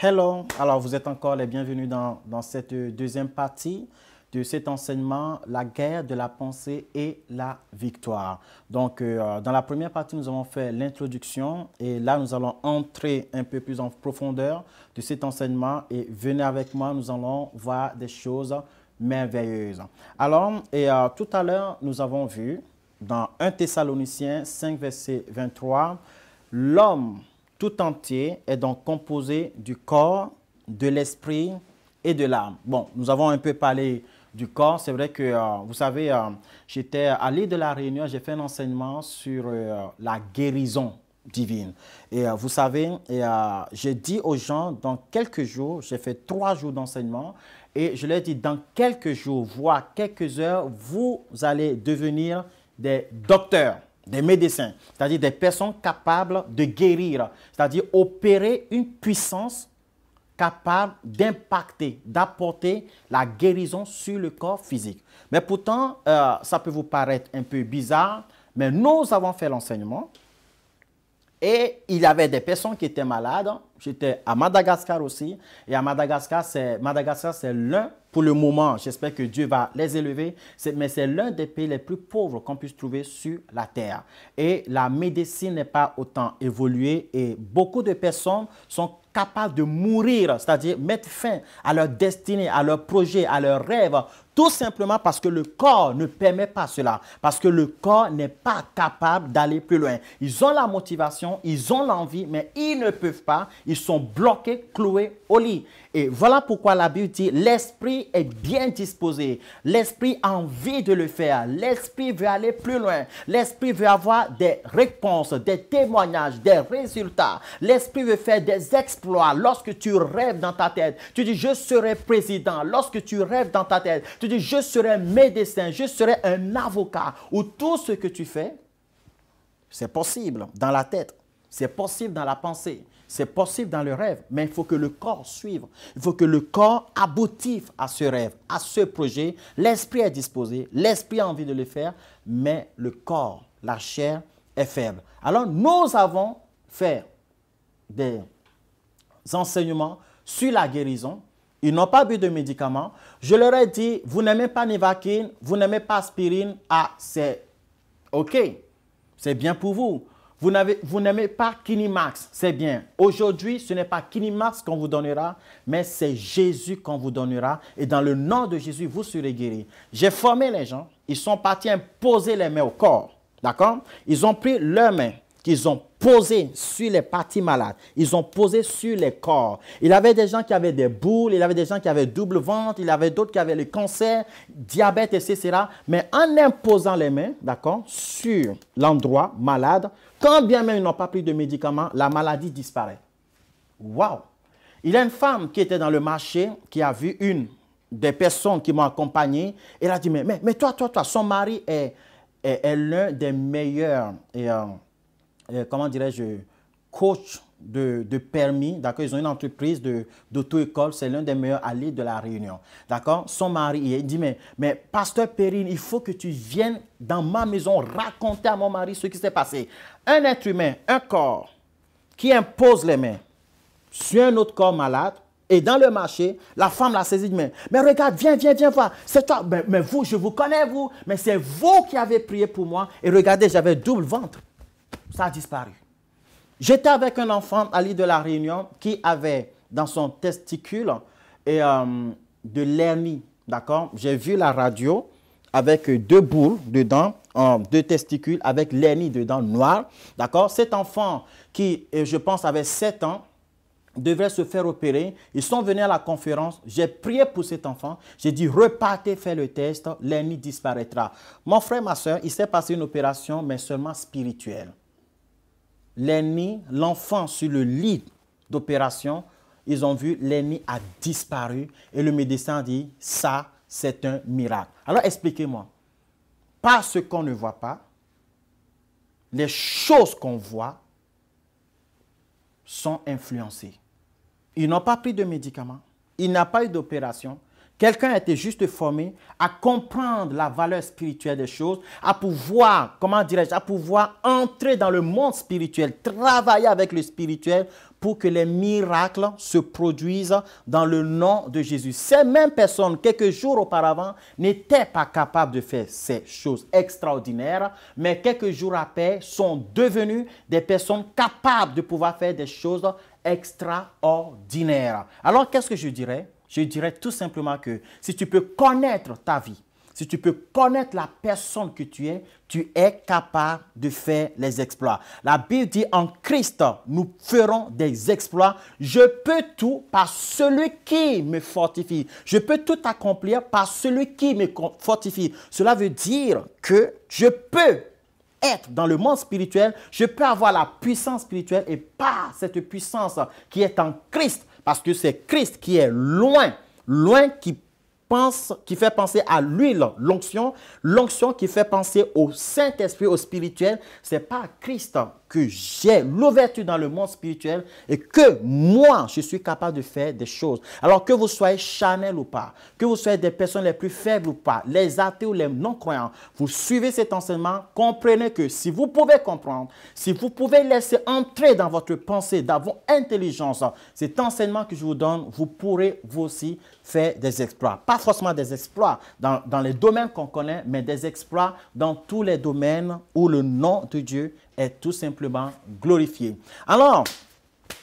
Hello, alors vous êtes encore les bienvenus dans cette deuxième partie de cet enseignement, la guerre de la pensée et la victoire. Donc, dans la première partie, nous avons fait l'introduction et là, nous allons entrer un peu plus en profondeur de cet enseignement et venez avec moi, nous allons voir des choses merveilleuses. Alors, tout à l'heure, nous avons vu dans 1 Thessaloniciens 5, verset 23, l'homme tout entier est donc composé du corps, de l'esprit et de l'âme. Bon, nous avons un peu parlé du corps. C'est vrai que, vous savez, j'étais à l'île de la Réunion, j'ai fait un enseignement sur la guérison divine. Et vous savez, j'ai dit aux gens, dans quelques jours, j'ai fait 3 jours d'enseignement, et je leur ai dit, dans quelques jours, voire quelques heures, vous allez devenir des docteurs, des médecins, c'est-à-dire des personnes capables de guérir, c'est-à-dire opérer une puissance capable d'impacter, d'apporter la guérison sur le corps physique. Mais pourtant, ça peut vous paraître un peu bizarre, mais nous avons fait l'enseignement et il y avait des personnes qui étaient malades. J'étais à Madagascar aussi, et à Madagascar, c'est l'un, pour le moment, j'espère que Dieu va les élever, mais c'est l'un des pays les plus pauvres qu'on puisse trouver sur la terre. Et la médecine n'est pas autant évoluée et beaucoup de personnes sont capables de mourir, c'est-à-dire mettre fin à leur destinée, à leur projet, à leurs rêves, tout simplement parce que le corps ne permet pas cela, parce que le corps n'est pas capable d'aller plus loin. Ils ont la motivation, ils ont l'envie, mais ils ne peuvent pas, ils sont bloqués, cloués au lit. Et voilà pourquoi la Bible dit, l'esprit est bien disposé, l'esprit a envie de le faire, l'esprit veut aller plus loin, l'esprit veut avoir des réponses, des témoignages, des résultats, l'esprit veut faire des exploits. Lorsque tu rêves dans ta tête, tu dis je serai président. Lorsque tu rêves dans ta tête, tu dis je serai médecin, je serai un avocat, ou tout ce que tu fais, c'est possible dans la tête, c'est possible dans la pensée. C'est possible dans le rêve, mais il faut que le corps suive. Il faut que le corps aboutisse à ce rêve, à ce projet. L'esprit est disposé, l'esprit a envie de le faire, mais le corps, la chair est faible. Alors, nous avons fait des enseignements sur la guérison. Ils n'ont pas bu de médicaments. Je leur ai dit, vous n'aimez pas Nivaquine, vous n'aimez pas aspirine. Ah, c'est OK, c'est bien pour vous. Vous n'aimez pas Kinimax, c'est bien. Aujourd'hui, ce n'est pas Kinimax qu'on vous donnera, mais c'est Jésus qu'on vous donnera. Et dans le nom de Jésus, vous serez guéris. J'ai formé les gens. Ils sont partis imposer les mains au corps. D'accord? Ils ont pris leurs mains qu'ils ont posées sur les parties malades. Ils ont posé sur les corps. Il y avait des gens qui avaient des boules, il y avait des gens qui avaient double ventre, il y avait d'autres qui avaient le cancer, diabète, etc. Mais en imposant les mains, d'accord, sur l'endroit malade, quand bien même ils n'ont pas pris de médicaments, la maladie disparaît. Waouh! Il y a une femme qui était dans le marché, qui a vu une des personnes qui m'ont accompagné. Elle a dit, mais toi, son mari est l'un des meilleurs, comment dirais-je, coach de permis, d'accord, ils ont une entreprise d'auto-école, c'est l'un des meilleurs à l'île de la Réunion, d'accord. Son mari, il dit, mais pasteur Perrine, il faut que tu viennes dans ma maison raconter à mon mari ce qui s'est passé. Un être humain, un corps qui impose les mains sur un autre corps malade, et dans le marché, la femme l'a saisi, mais regarde, viens voir, c'est toi, mais vous, je vous connais vous, mais c'est vous qui avez prié pour moi, et regardez, j'avais double ventre. Ça a disparu. J'étais avec un enfant à l'île de la Réunion qui avait dans son testicule de l'hernie. D'accord? J'ai vu la radio avec 2 boules dedans, 2 testicules avec l'hernie dedans noire. D'accord? Cet enfant qui, je pense, avait 7 ans, devrait se faire opérer. Ils sont venus à la conférence. J'ai prié pour cet enfant. J'ai dit, repartez faire le test. L'hernie disparaîtra. Mon frère, ma soeur, il s'est passé une opération, mais seulement spirituelle. L'ennemi, l'enfant sur le lit d'opération, ils ont vu l'ennemi a disparu et le médecin a dit, ça, c'est un miracle. Alors, expliquez-moi, par ce qu'on ne voit pas, les choses qu'on voit sont influencées. Ils n'ont pas pris de médicaments, il n'a pas eu d'opération, Quelqu'un a été juste formé à comprendre la valeur spirituelle des choses, à pouvoir, comment dirais-je, à pouvoir entrer dans le monde spirituel, travailler avec le spirituel pour que les miracles se produisent dans le nom de Jésus. Ces mêmes personnes, quelques jours auparavant, n'étaient pas capables de faire ces choses extraordinaires, mais quelques jours après, sont devenues des personnes capables de pouvoir faire des choses extraordinaires. Alors, qu'est-ce que je dirais? Je dirais tout simplement que si tu peux connaître ta vie, si tu peux connaître la personne que tu es capable de faire les exploits. La Bible dit en Christ, nous ferons des exploits. Je peux tout par celui qui me fortifie. Je peux tout accomplir par celui qui me fortifie. Cela veut dire que je peux être dans le monde spirituel, je peux avoir la puissance spirituelle et par cette puissance qui est en Christ, parce que c'est Christ qui est loin, qui fait penser à l'huile, l'onction qui fait penser au Saint-Esprit, au spirituel. C'est par Christ que j'ai l'ouverture dans le monde spirituel et que moi, je suis capable de faire des choses. Alors que vous soyez charnel ou pas, que vous soyez des personnes les plus faibles ou pas, les athées ou les non-croyants, vous suivez cet enseignement, comprenez que si vous pouvez comprendre, si vous pouvez laisser entrer dans votre pensée, dans votre intelligence, cet enseignement que je vous donne, vous pourrez vous aussi faire des exploits. Pas forcément des exploits dans les domaines qu'on connaît, mais des exploits dans tous les domaines où le nom de Dieu est tout simplement glorifié. Alors,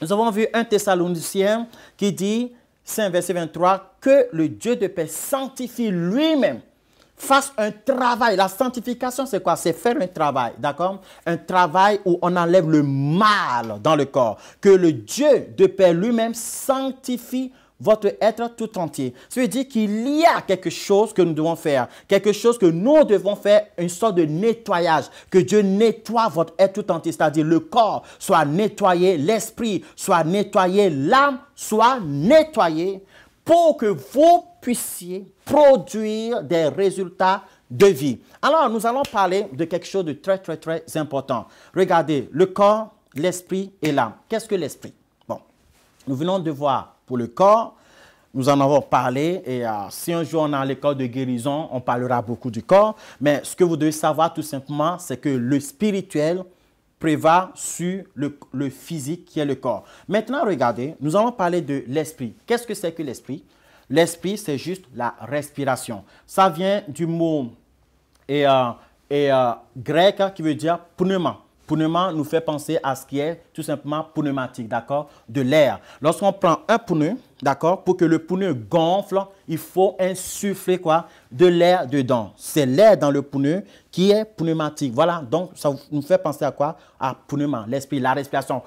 nous avons vu 1 Thessaloniciens qui dit, 5 verset 23, que le Dieu de paix sanctifie lui-même, fasse un travail. La sanctification, c'est quoi? C'est faire un travail, d'accord? Un travail où on enlève le mal dans le corps. Que le Dieu de paix lui-même sanctifie votre être tout entier. Ça veut dire qu'il y a quelque chose que nous devons faire, quelque chose que nous devons faire, une sorte de nettoyage, que Dieu nettoie votre être tout entier, c'est-à-dire le corps soit nettoyé, l'esprit soit nettoyé, l'âme soit nettoyée pour que vous puissiez produire des résultats de vie. Alors, nous allons parler de quelque chose de très, très, très important. Regardez, le corps, l'esprit et l'âme. Qu'est-ce que l'esprit? Bon, nous venons de voir pour le corps, nous en avons parlé et si un jour on est à l'école de guérison, on parlera beaucoup du corps. Mais ce que vous devez savoir tout simplement, c'est que le spirituel prévaut sur le physique qui est le corps. Maintenant, regardez, nous allons parler de l'esprit. Qu'est-ce que c'est que l'esprit? L'esprit, c'est juste la respiration. Ça vient du mot grec qui veut dire pneuma. Pneuma nous fait penser à ce qui est tout simplement pneumatique, d'accord? De l'air. Lorsqu'on prend un pneu, d'accord, pour que le pneu gonfle, il faut insuffler quoi? De l'air dedans. C'est l'air dans le pneu qui est pneumatique. Voilà, donc ça nous fait penser à quoi? À pneuma, l'esprit, la respiration.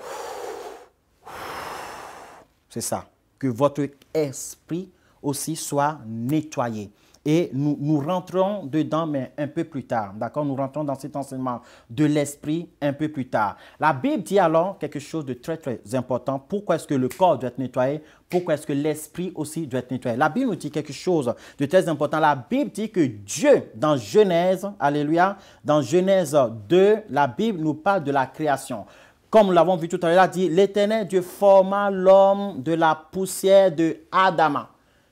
C'est ça. Que votre esprit aussi soit nettoyé. Et nous rentrons dedans, mais un peu plus tard. D'accord? Nous rentrons dans cet enseignement de l'esprit un peu plus tard. La Bible dit alors quelque chose de très, très important. Pourquoi est-ce que le corps doit être nettoyé? Pourquoi est-ce que l'esprit aussi doit être nettoyé? La Bible nous dit quelque chose de très important. La Bible dit que Dieu, dans Genèse, alléluia, dans Genèse 2, la Bible nous parle de la création. Comme nous l'avons vu tout à l'heure, il a dit, l'Éternel Dieu forma l'homme de la poussière de Adama.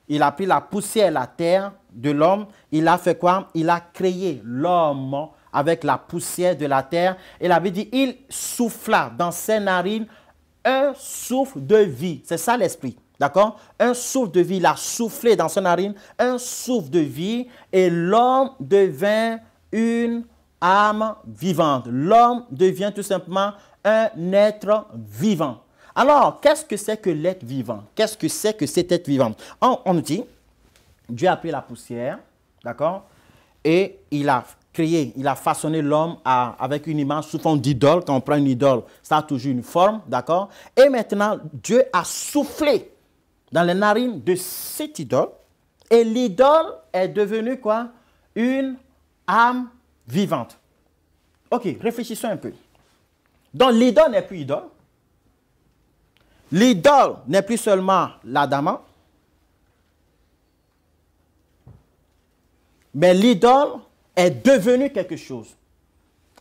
Il a pris la poussière, la terre de l'homme. Il a fait quoi? Il a créé l'homme avec la poussière de la terre. Et la Bible dit, il souffla dans ses narines un souffle de vie. C'est ça l'esprit. D'accord? Un souffle de vie. Il a soufflé dans ses narines un souffle de vie. Et l'homme devint une âme vivante. L'homme devient tout simplement un être vivant. Alors, qu'est-ce que c'est que l'être vivant? Qu'est-ce que c'est que cet être vivant? On nous dit, Dieu a pris la poussière, d'accord? Et il a créé, il a façonné l'homme avec une image sous forme d'idole. Quand on prend une idole, ça a toujours une forme, d'accord? Et maintenant, Dieu a soufflé dans les narines de cette idole. Et l'idole est devenue quoi? Une âme vivante. Ok, réfléchissons un peu. Donc, l'idole n'est plus idole. L'idole n'est plus seulement l'adamant, mais l'idole est devenue quelque chose.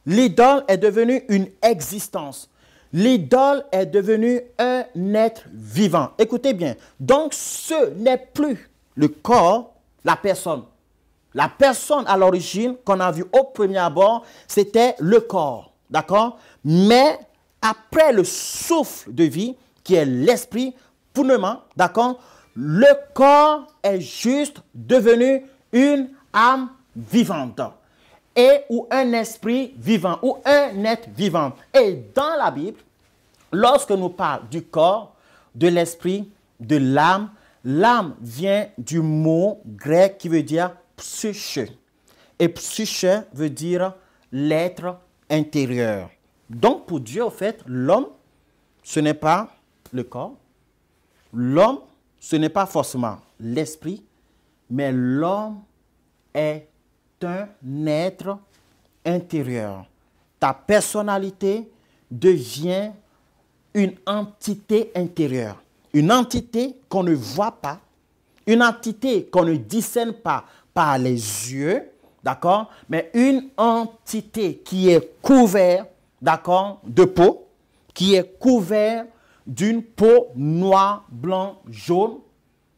L'idole est devenue une existence. L'idole est devenue un être vivant. Écoutez bien, donc ce n'est plus le corps, la personne. La personne à l'origine qu'on a vue au premier abord, c'était le corps. D'accord? Mais après le souffle de vie, qui est l'esprit, pneuma, d'accord? Le corps est juste devenu une âme vivante. Et ou un esprit vivant, ou un être vivant. Et dans la Bible, lorsque nous parlons du corps, de l'esprit, de l'âme, l'âme vient du mot grec qui veut dire psyché. Et psyché veut dire l'être intérieur. Donc pour Dieu, au fait, l'homme, ce n'est pas le corps. L'homme, ce n'est pas forcément l'esprit, mais l'homme est un être intérieur. Ta personnalité devient une entité intérieure. Une entité qu'on ne voit pas, une entité qu'on ne discerne pas par les yeux, d'accord? Mais une entité qui est couverte, d'accord, de peau, qui est couverte d'une peau noire, blanc, jaune,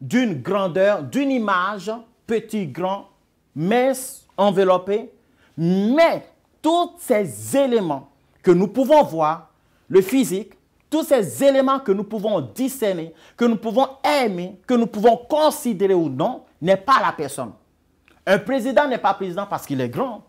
d'une grandeur, d'une image, petit, grand, mince, enveloppé. Mais tous ces éléments que nous pouvons voir, le physique, tous ces éléments que nous pouvons discerner, que nous pouvons aimer, que nous pouvons considérer ou non, n'est pas la personne. Un président n'est pas président parce qu'il est grand.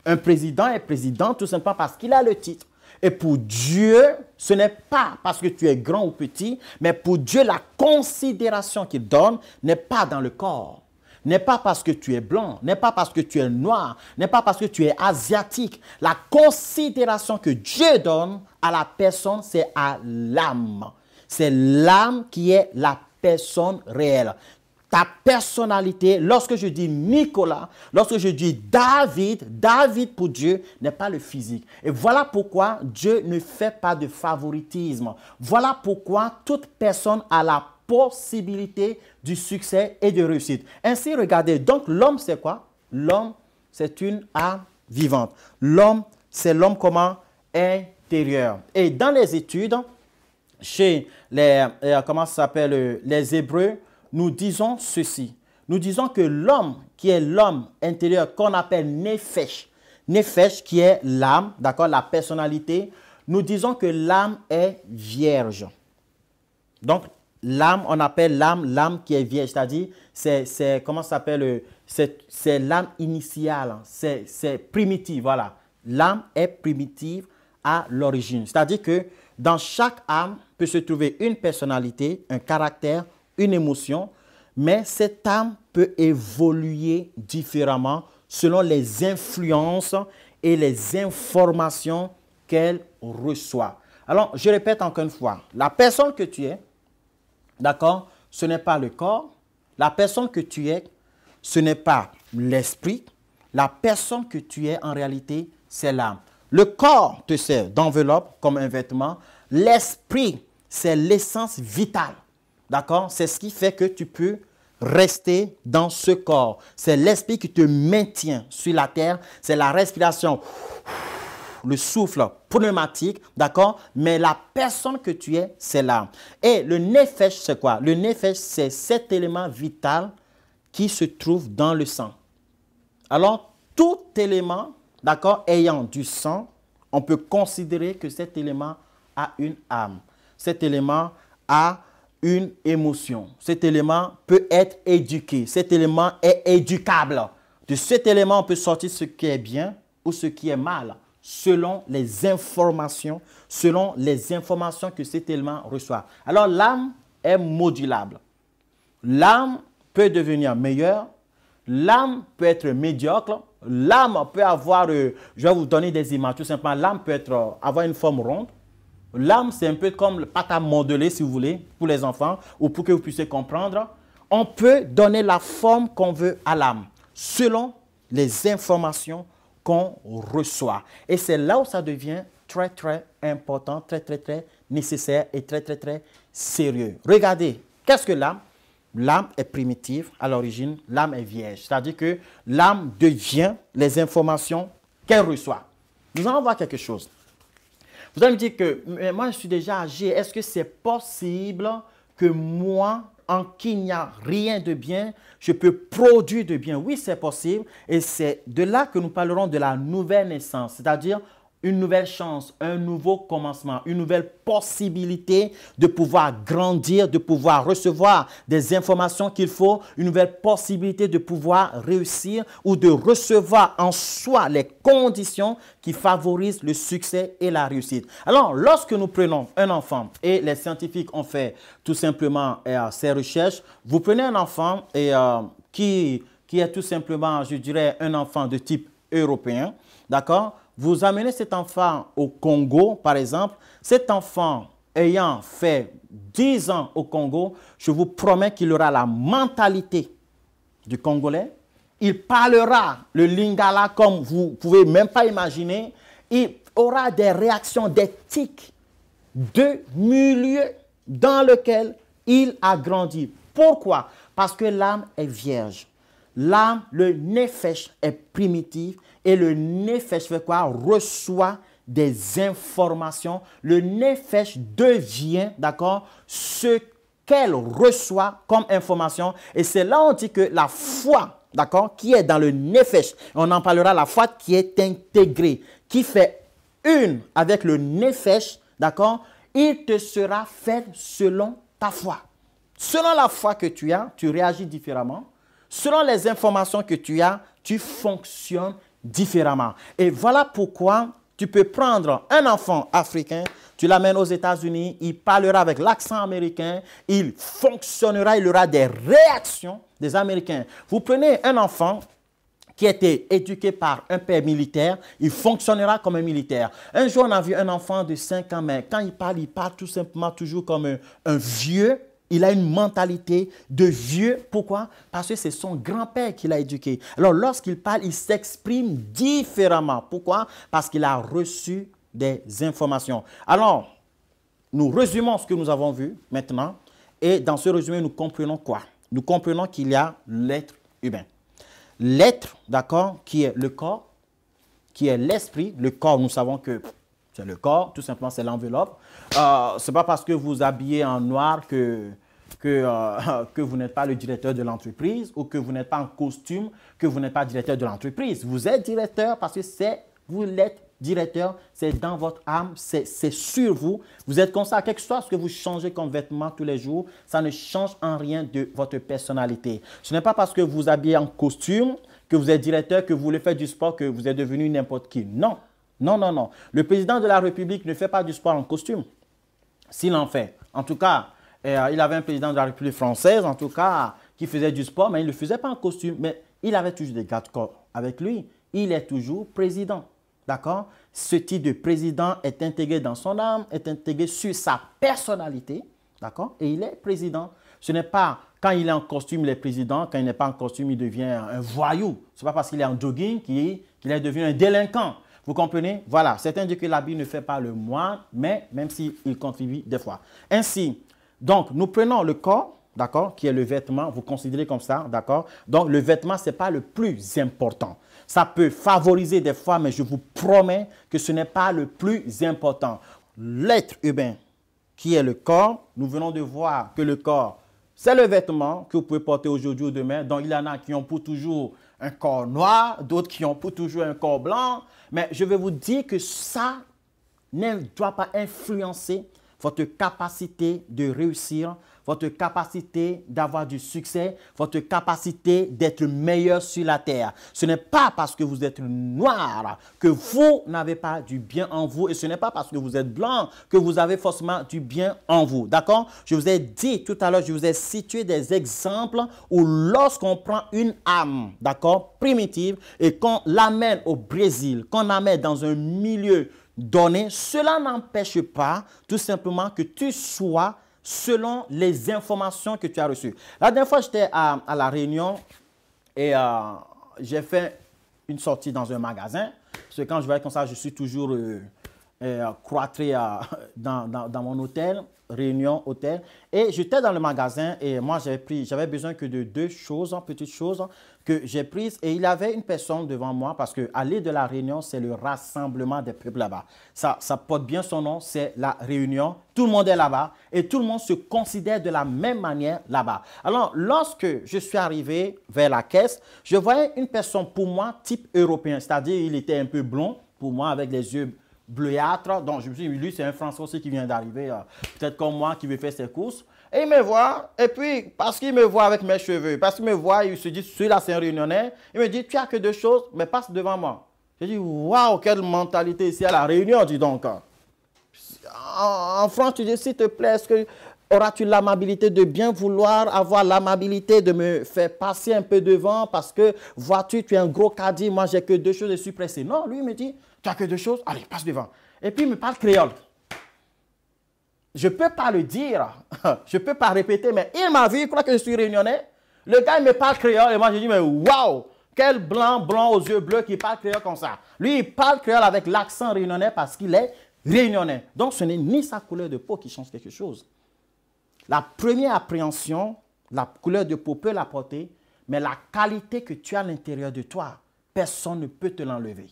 Un président est président tout simplement parce qu'il a le titre. Et pour Dieu, ce n'est pas parce que tu es grand ou petit, mais pour Dieu, la considération qu'il donne n'est pas dans le corps. N'est pas parce que tu es blanc, n'est pas parce que tu es noir, n'est pas parce que tu es asiatique. La considération que Dieu donne à la personne, c'est à l'âme. C'est l'âme qui est la personne réelle. Ta personnalité, lorsque je dis Nicolas, lorsque je dis David, David pour Dieu n'est pas le physique. Et voilà pourquoi Dieu ne fait pas de favoritisme. Voilà pourquoi toute personne a la possibilité du succès et de réussite. Ainsi, regardez, donc l'homme c'est quoi? L'homme c'est une âme vivante. L'homme c'est l'homme comment? Intérieur. Et dans les études, chez les, comment ça s'appelle, les Hébreux, nous disons ceci. Nous disons que l'homme qui est l'homme intérieur qu'on appelle Nefesh, Nefesh qui est l'âme, d'accord, la personnalité, nous disons que l'âme est vierge. Donc, l'âme, on appelle l'âme qui est vierge, c'est-à-dire, c'est comment ça s'appelle, c'est l'âme initiale, c'est primitive, voilà. L'âme est primitive à l'origine. C'est-à-dire que dans chaque âme peut se trouver une personnalité, un caractère, une émotion, mais cette âme peut évoluer différemment selon les influences et les informations qu'elle reçoit. Alors, je répète encore une fois, la personne que tu es, d'accord, ce n'est pas le corps. La personne que tu es, ce n'est pas l'esprit. La personne que tu es, en réalité, c'est l'âme. Le corps te sert d'enveloppe comme un vêtement. L'esprit, c'est l'essence vitale. D'accord? C'est ce qui fait que tu peux rester dans ce corps. C'est l'esprit qui te maintient sur la terre. C'est la respiration, le souffle pneumatique, d'accord? Mais la personne que tu es, c'est l'âme. Et le nefesh, c'est quoi? Le nefesh, c'est cet élément vital qui se trouve dans le sang. Alors, tout élément, d'accord, ayant du sang, on peut considérer que cet élément a une âme. Cet élément a une émotion. Cet élément peut être éduqué. Cet élément est éducable. De cet élément, on peut sortir ce qui est bien ou ce qui est mal, selon les informations que cet élément reçoit. Alors, l'âme est modulable. L'âme peut devenir meilleure. L'âme peut être médiocre. L'âme peut avoir, je vais vous donner des images, tout simplement. L'âme peut avoir une forme ronde. L'âme, c'est un peu comme le pâte à modeler, si vous voulez, pour les enfants, ou pour que vous puissiez comprendre. On peut donner la forme qu'on veut à l'âme, selon les informations qu'on reçoit. Et c'est là où ça devient très, très important, très, très, très nécessaire et très, très, très sérieux. Regardez, qu'est-ce que l'âme? L'âme est primitive à l'origine, l'âme est vierge. C'est-à-dire que l'âme devient les informations qu'elle reçoit. Nous allons voir quelque chose. Vous allez me dire que moi, je suis déjà âgé. Est-ce que c'est possible que moi, en qui il n'y a rien de bien, je peux produire de bien. Oui, c'est possible. Et c'est de là que nous parlerons de la nouvelle naissance, c'est-à-dire une nouvelle chance, un nouveau commencement, une nouvelle possibilité de pouvoir grandir, de pouvoir recevoir des informations qu'il faut, une nouvelle possibilité de pouvoir réussir ou de recevoir en soi les conditions qui favorisent le succès et la réussite. Alors, lorsque nous prenons un enfant, et les scientifiques ont fait tout simplement ces recherches, vous prenez un enfant qui est tout simplement, je dirais, un enfant de type européen, d'accord? Vous amenez cet enfant au Congo, par exemple, cet enfant ayant fait 10 ans au Congo, je vous promets qu'il aura la mentalité du Congolais. Il parlera le Lingala comme vous ne pouvez même pas imaginer. Il aura des réactions, des tics de milieu dans lequel il a grandi. Pourquoi? Parce que l'âme est vierge. L'âme, le nefesh est primitif et le nefesh fait quoi? Reçoit des informations. Le nefesh devient, d'accord, ce qu'elle reçoit comme information. Et c'est là où on dit que la foi, d'accord, qui est dans le nefesh, on en parlera, la foi qui est intégrée, qui fait une avec le nefesh, d'accord, il te sera fait selon ta foi. Selon la foi que tu as, tu réagis différemment. Selon les informations que tu as, tu fonctionnes différemment. Et voilà pourquoi tu peux prendre un enfant africain, tu l'amènes aux États-Unis, il parlera avec l'accent américain, il fonctionnera, il aura des réactions des Américains. Vous prenez un enfant qui a été éduqué par un père militaire, il fonctionnera comme un militaire. Un jour, on a vu un enfant de 5 ans, mais quand il parle tout simplement toujours comme un vieux. Il a une mentalité de vieux. Pourquoi? Parce que c'est son grand-père qui l'a éduqué. Alors, lorsqu'il parle, il s'exprime différemment. Pourquoi? Parce qu'il a reçu des informations. Alors, nous résumons ce que nous avons vu maintenant. Et dans ce résumé, nous comprenons quoi? Nous comprenons qu'il y a l'être humain. L'être, d'accord, qui est le corps, qui est l'esprit. Le corps, nous savons que c'est le corps, tout simplement, c'est l'enveloppe. Ce n'est pas parce que vous habillez en noir que vous n'êtes pas le directeur de l'entreprise ou que vous n'êtes pas en costume, que vous n'êtes pas directeur de l'entreprise. Vous êtes directeur parce que vous l'êtes directeur, c'est dans votre âme, c'est sur vous. Vous êtes comme ça, quel que soit ce que vous changez comme vêtements tous les jours, ça ne change en rien de votre personnalité. Ce n'est pas parce que vous habillez en costume, que vous êtes directeur, que vous voulez faire du sport, que vous êtes devenu n'importe qui. Non, non, non, non. Le président de la République ne fait pas du sport en costume. S'il en fait, en tout cas, il avait un président de la République française, en tout cas, qui faisait du sport, mais il ne le faisait pas en costume. Mais il avait toujours des garde-corps avec lui. Il est toujours président. D'accord? Ce type de président est intégré dans son âme, est intégré sur sa personnalité. D'accord? Et il est président. Ce n'est pas quand il est en costume, il est président. Quand il n'est pas en costume, il devient un voyou. Ce n'est pas parce qu'il est en jogging qu'il est devenu un délinquant. Vous comprenez? Voilà. Certains disent que l'habit ne fait pas le moine, mais même s'il contribue des fois. Ainsi, donc, nous prenons le corps, d'accord, qui est le vêtement, vous considérez comme ça, d'accord? Donc, le vêtement, ce n'est pas le plus important. Ça peut favoriser des fois, mais je vous promets que ce n'est pas le plus important. L'être humain, qui est le corps, nous venons de voir que le corps, c'est le vêtement que vous pouvez porter aujourd'hui ou demain. Donc, il y en a qui ont pour toujours un corps noir, d'autres qui ont pour toujours un corps blanc. Mais je vais vous dire que ça ne doit pas influencer votre capacité de réussir, votre capacité d'avoir du succès, votre capacité d'être meilleur sur la terre. Ce n'est pas parce que vous êtes noir que vous n'avez pas du bien en vous et ce n'est pas parce que vous êtes blanc que vous avez forcément du bien en vous. D'accord? Je vous ai dit tout à l'heure, je vous ai situé des exemples où lorsqu'on prend une âme, d'accord, primitive et qu'on l'amène au Brésil, qu'on l'amène dans un milieu donné, cela n'empêche pas tout simplement que tu sois selon les informations que tu as reçues. La dernière fois, j'étais à La Réunion et j'ai fait une sortie dans un magasin. Parce que quand je vais comme ça, je suis toujours cloîtré dans mon hôtel. réunion hôtel. Et j'étais dans le magasin et moi, j'avais besoin que de deux choses, petites choses que j'ai prises. Et il y avait une personne devant moi parce que aller de la réunion, c'est le rassemblement des peuples là-bas. Ça porte bien son nom, c'est la réunion. Tout le monde est là-bas et tout le monde se considère de la même manière là-bas. Alors, lorsque je suis arrivé vers la caisse, je voyais une personne pour moi type européen, c'est-à-dire il était un peu blond pour moi avec les yeux bleuâtre. Donc, je me suis dit, lui, c'est un Français aussi qui vient d'arriver, peut-être comme moi, qui veut faire ses courses. Et il me voit, et puis, parce qu'il me voit avec mes cheveux, parce qu'il me voit, il se dit, celui-là, c'est un réunionnais. Il me dit, tu as que deux choses, mais passe devant moi. Je dis, waouh, quelle mentalité ici à la Réunion, dis donc. En France, tu dis, s'il te plaît, est-ce que auras-tu l'amabilité de bien vouloir avoir l'amabilité de me faire passer un peu devant parce que, vois-tu, tu es un gros caddie, moi, j'ai que deux choses, je suis pressé. Non, lui, il me dit, tu as que deux choses, allez, passe devant. Et puis, il me parle créole. Je ne peux pas le dire, je ne peux pas répéter, mais il m'a vu, il croit que je suis réunionnais. Le gars, il me parle créole et moi, je dis, mais waouh, quel blanc aux yeux bleus qui parle créole comme ça. Lui, il parle créole avec l'accent réunionnais parce qu'il est réunionnais. Donc, ce n'est ni sa couleur de peau qui change quelque chose. La première appréhension, la couleur de peau peut l'apporter, mais la qualité que tu as à l'intérieur de toi, personne ne peut te l'enlever,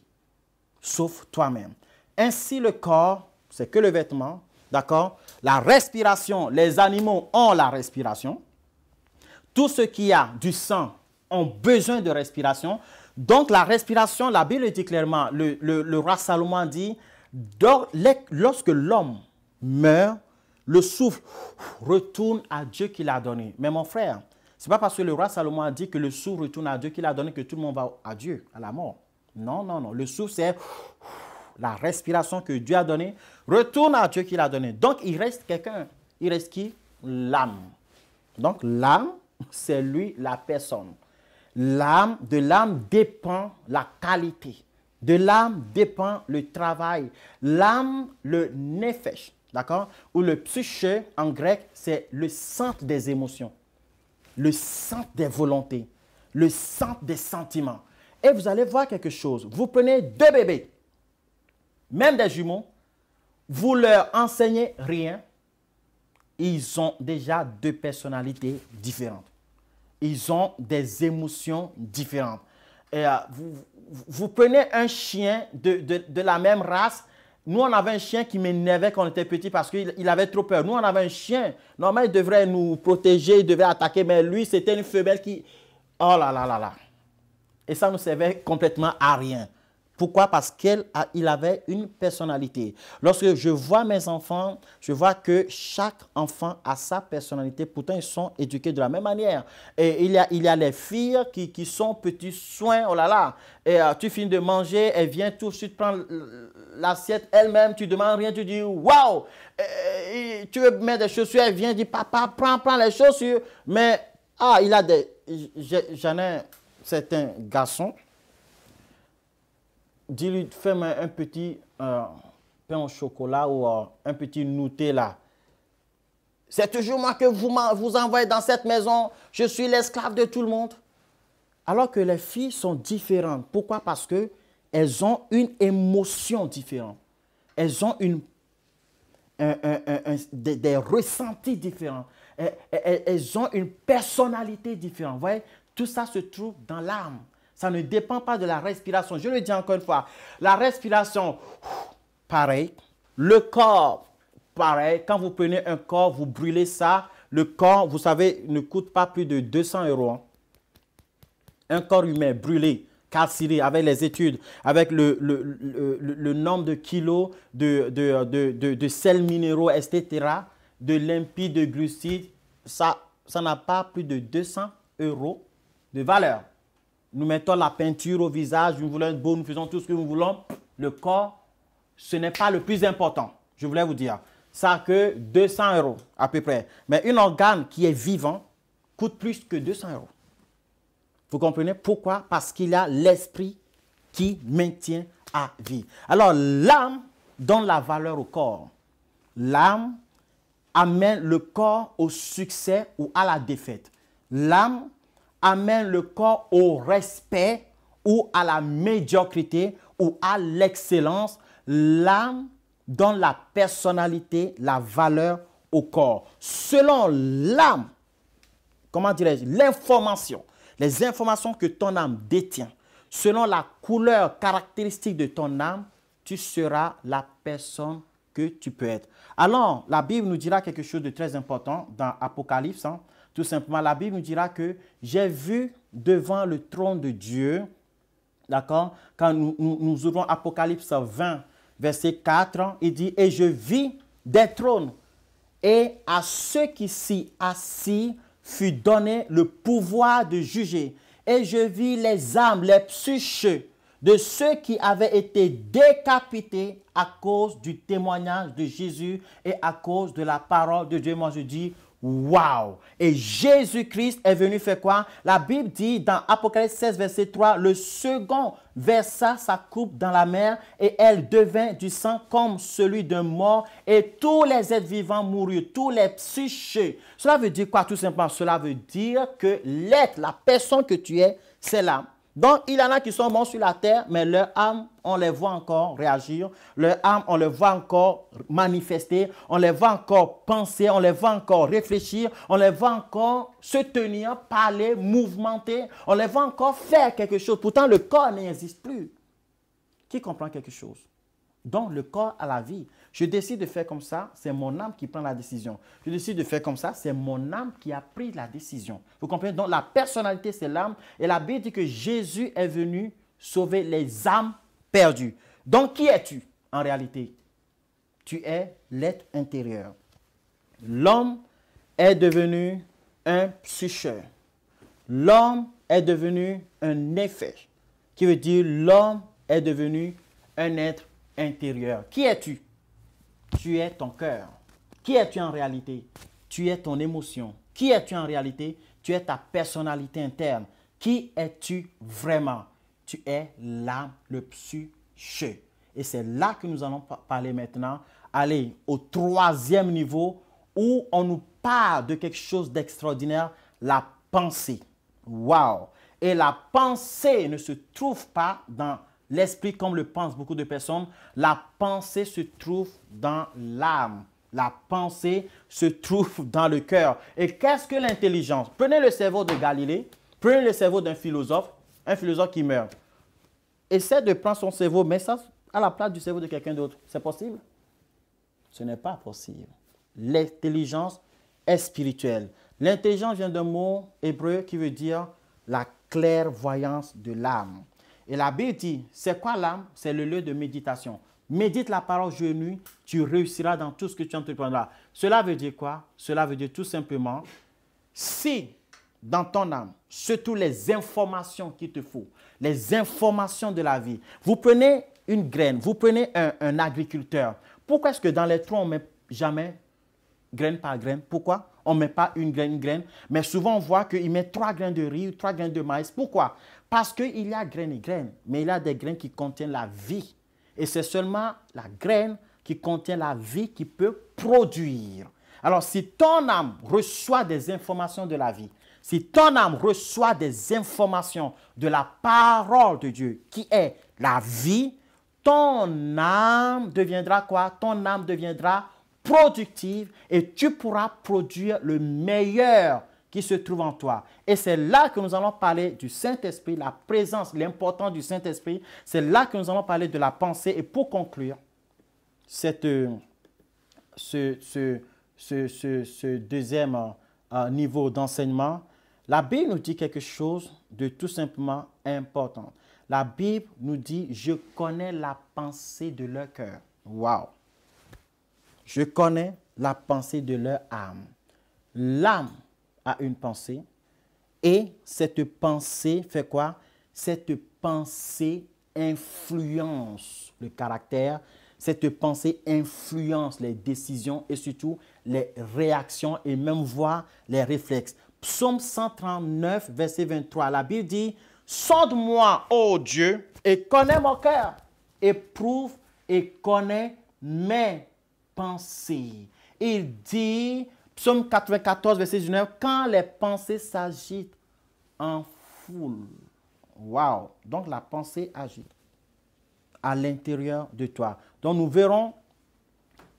sauf toi-même. Ainsi, le corps, c'est que le vêtement, d'accord? La respiration, les animaux ont la respiration. Tout ce qui a du sang ont besoin de respiration. Donc, la respiration, la Bible dit clairement, le roi Salomon dit, lorsque l'homme meurt, le souffle retourne à Dieu qui l'a donné. Mais mon frère, ce n'est pas parce que le roi Salomon a dit que le souffle retourne à Dieu qui l'a donné que tout le monde va à Dieu, à la mort. Non, non, non. Le souffle, c'est la respiration que Dieu a donnée. Retourne à Dieu qui l'a donné. Donc, il reste quelqu'un. Il reste qui? L'âme. Donc, l'âme, c'est lui, la personne. L'âme, de l'âme dépend la qualité. De l'âme dépend le travail. L'âme, le nefesh. D'accord? Ou le psyché, en grec, c'est le centre des émotions, le centre des volontés, le centre des sentiments. Et vous allez voir quelque chose. Vous prenez deux bébés, même des jumeaux, vous leur enseignez rien, ils ont déjà deux personnalités différentes. Ils ont des émotions différentes. Et, vous prenez un chien de la même race. Nous, on avait un chien qui m'énervait quand on était petit parce qu'il avait trop peur. Nous, on avait un chien. Normalement, il devrait nous protéger, il devait attaquer. Mais lui, c'était une femelle qui... Oh là là là là. Et ça nous servait complètement à rien. Pourquoi? Parce qu'il avait une personnalité. Lorsque je vois mes enfants, je vois que chaque enfant a sa personnalité. Pourtant, ils sont éduqués de la même manière. Et il y a les filles qui sont petits soins. Oh là là. Et tu finis de manger, elle vient tout de suite prendre l'assiette elle-même. Tu ne demandes rien, tu dis waouh. Tu veux mettre des chaussures, elle vient, dit papa, prends les chaussures. Mais j'en ai certains garçons. Dis-lui, fais-moi un petit pain au chocolat ou un petit Nutella. C'est toujours moi que vous envoyez dans cette maison. Je suis l'esclave de tout le monde. Alors que les filles sont différentes. Pourquoi? Parce qu'elles ont une émotion différente. Elles ont des ressentis différents. Elles ont une personnalité différente. Vous voyez, tout ça se trouve dans l'âme. Ça ne dépend pas de la respiration. Je le dis encore une fois. La respiration, pareil. Le corps, pareil. Quand vous prenez un corps, vous brûlez ça. Le corps, vous savez, ne coûte pas plus de 200 €. Hein. Un corps humain brûlé, calciné, avec les études, avec le nombre de kilos de sels minéraux, etc., de limpides, de glucides, ça n'a pas plus de 200 € de valeur. Nous mettons la peinture au visage, nous voulons être beau, nous faisons tout ce que nous voulons. Le corps, ce n'est pas le plus important, je voulais vous dire. Ça a que 200 € à peu près. Mais un organe qui est vivant coûte plus que 200 €. Vous comprenez pourquoi? Parce qu'il y a l'esprit qui maintient à vie. Alors, l'âme donne la valeur au corps. L'âme amène le corps au succès ou à la défaite. L'âme amène le corps au respect ou à la médiocrité ou à l'excellence. L'âme donne la personnalité, la valeur au corps, selon l'âme, comment dirais-je, l'information, les informations que ton âme détient, selon la couleur caractéristique de ton âme, tu seras la personne que tu peux être. Alors, la Bible nous dira quelque chose de très important dans Apocalypse. Tout simplement, la Bible nous dira que j'ai vu devant le trône de Dieu, d'accord, quand nous ouvrons Apocalypse 20, verset 4, il dit « Et je vis des trônes, et à ceux qui s'y assis fut donné le pouvoir de juger. Et je vis les âmes, les psyches de ceux qui avaient été décapités à cause du témoignage de Jésus et à cause de la parole de Dieu. Moi, je dis, waouh! Et Jésus-Christ est venu faire quoi? La Bible dit dans Apocalypse 16, verset 3, le second versa sa coupe dans la mer et elle devint du sang comme celui d'un mort et tous les êtres vivants moururent, tous les psychés. Cela veut dire quoi tout simplement? Cela veut dire que l'être, la personne que tu es, c'est l'âme. Donc, il y en a qui sont morts sur la terre, mais leur âme, on les voit encore réagir. Leur âme, on les voit encore manifester. On les voit encore penser. On les voit encore réfléchir. On les voit encore se tenir, parler, mouvementer. On les voit encore faire quelque chose. Pourtant, le corps n'existe plus. Qui comprend quelque chose? Donc, le corps a la vie. Je décide de faire comme ça, c'est mon âme qui prend la décision. Je décide de faire comme ça, c'est mon âme qui a pris la décision. Vous comprenez? Donc, la personnalité, c'est l'âme. Et la Bible dit que Jésus est venu sauver les âmes perdues. Donc, qui es-tu en réalité? Tu es l'être intérieur. L'homme est devenu un psycheur. L'homme est devenu un effet, qui veut dire l'homme est devenu un être intérieur. Qui es-tu? Tu es ton cœur. Qui es-tu en réalité? Tu es ton émotion. Qui es-tu en réalité? Tu es ta personnalité interne. Qui es-tu vraiment? Tu es l'âme, le psyché. Et c'est là que nous allons parler maintenant. Aller au troisième niveau où on nous parle de quelque chose d'extraordinaire, la pensée. Waouh! Et la pensée ne se trouve pas dans l'esprit comme le pensent beaucoup de personnes. La pensée se trouve dans l'âme. La pensée se trouve dans le cœur. Et qu'est-ce que l'intelligence? Prenez le cerveau de Galilée, prenez le cerveau d'un philosophe, un philosophe qui meurt. Essaie de prendre son cerveau, mais ça à la place du cerveau de quelqu'un d'autre. C'est possible? Ce n'est pas possible. L'intelligence est spirituelle. L'intelligence vient d'un mot hébreu qui veut dire la clairvoyance de l'âme. Et la Bible dit, c'est quoi l'âme? C'est le lieu de méditation. Médite la parole jour et nuit, tu réussiras dans tout ce que tu entreprendras. Cela veut dire quoi? Cela veut dire tout simplement, si dans ton âme, surtout les informations qu'il te faut, les informations de la vie, vous prenez une graine, vous prenez un agriculteur. Pourquoi est-ce que dans les troncs, on ne met jamais graine par graine? Pourquoi? On ne met pas une graine, mais souvent on voit qu'il met 3 graines de riz, 3 graines de maïs. Pourquoi? Parce qu'il y a graines et graines, mais il y a des graines qui contiennent la vie. Et c'est seulement la graine qui contient la vie qui peut produire. Alors, si ton âme reçoit des informations de la vie, si ton âme reçoit des informations de la parole de Dieu, qui est la vie, ton âme deviendra quoi? Ton âme deviendra productive et tu pourras produire le meilleur qui se trouve en toi. Et c'est là que nous allons parler du Saint-Esprit, la présence, l'importance du Saint-Esprit. C'est là que nous allons parler de la pensée. Et pour conclure ce deuxième niveau d'enseignement, la Bible nous dit quelque chose de tout simplement important. La Bible nous dit, je connais la pensée de leur cœur. Waouh! Je connais la pensée de leur âme. L'âme a une pensée et cette pensée fait quoi? Cette pensée influence le caractère, cette pensée influence les décisions et surtout les réactions et même voire les réflexes. Psaume 139, verset 23, la Bible dit, « Sonde-moi, ô Dieu, et connais mon cœur, éprouve et connais mes pensées. » Il dit, Psaume 94, verset 19, « Quand les pensées s'agitent en foule. » Waouh! Donc la pensée agit à l'intérieur de toi. Donc nous verrons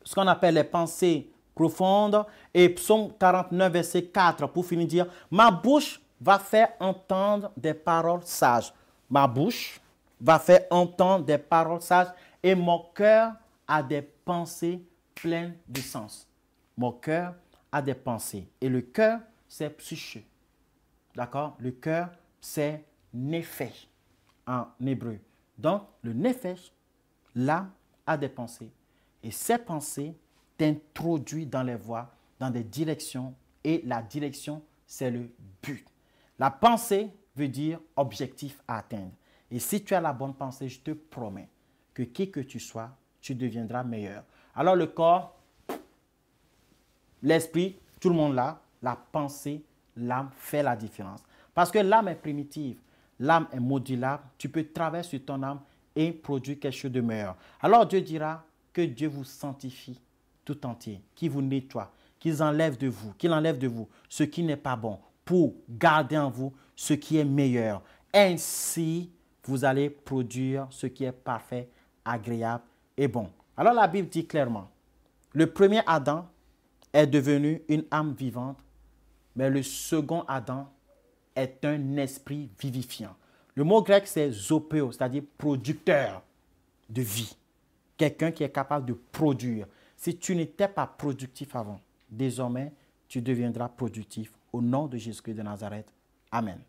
ce qu'on appelle les pensées profonde. Et Psaume 49, verset 4, pour finir, dire, ma bouche va faire entendre des paroles sages. Ma bouche va faire entendre des paroles sages et mon cœur a des pensées pleines de sens. Mon cœur a des pensées. Et le cœur, c'est psyché. D'accord? Le cœur, c'est néphesh en hébreu. Donc, le néphesh, l'âme a des pensées. Et ces pensées t'introduisent dans les voies, dans des directions. Et la direction, c'est le but. La pensée veut dire objectif à atteindre. Et si tu as la bonne pensée, je te promets que qui que tu sois, tu deviendras meilleur. Alors le corps, l'esprit, tout le monde là, la pensée, l'âme fait la différence. Parce que l'âme est primitive, l'âme est modulable, tu peux travailler sur ton âme et produire quelque chose de meilleur. Alors Dieu dira que Dieu vous sanctifie tout entier, qu'il vous nettoie, qu'il enlève de vous ce qui n'est pas bon pour garder en vous ce qui est meilleur. Ainsi, vous allez produire ce qui est parfait, agréable et bon. Alors la Bible dit clairement, le premier Adam est devenu une âme vivante, mais le second Adam est un esprit vivifiant. Le mot grec, c'est zopéo, c'est-à-dire producteur de vie. Quelqu'un qui est capable de produire. Si tu n'étais pas productif avant, désormais, tu deviendras productif. Au nom de Jésus-Christ de Nazareth. Amen.